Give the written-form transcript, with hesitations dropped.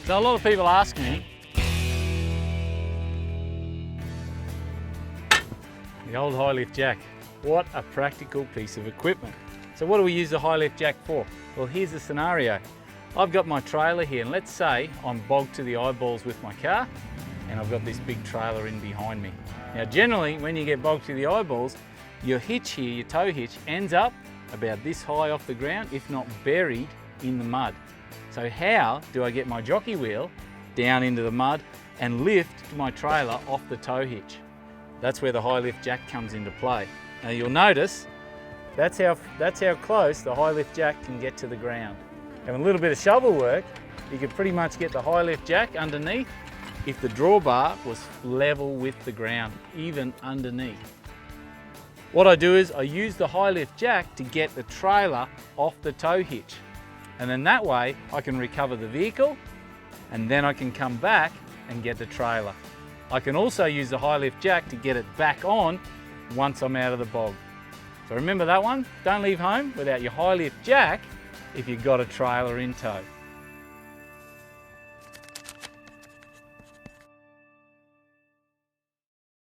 So a lot of people ask me, the old Highlift Jack, what a practical piece of equipment. So what do we use the Highlift Jack for? Well, here's the scenario. I've got my trailer here, and let's say I'm bogged to the eyeballs with my car, and I've got this big trailer in behind me. Now generally, when you get bogged to the eyeballs, your hitch here, your tow hitch, ends up about this high off the ground, if not buried in the mud. So how do I get my jockey wheel down into the mud and lift my trailer off the tow hitch? That's where the Highlift Jack comes into play. Now you'll notice that's how close the Highlift Jack can get to the ground. And with a little bit of shovel work, you could pretty much get the Highlift Jack underneath if the drawbar was level with the ground, even underneath. What I do is I use the Highlift Jack to get the trailer off the tow hitch. And then that way I can recover the vehicle, and then I can come back and get the trailer. I can also use the Highlift Jack to get it back on once I'm out of the bog. So remember that one? Don't leave home without your Highlift Jack if you've got a trailer in tow.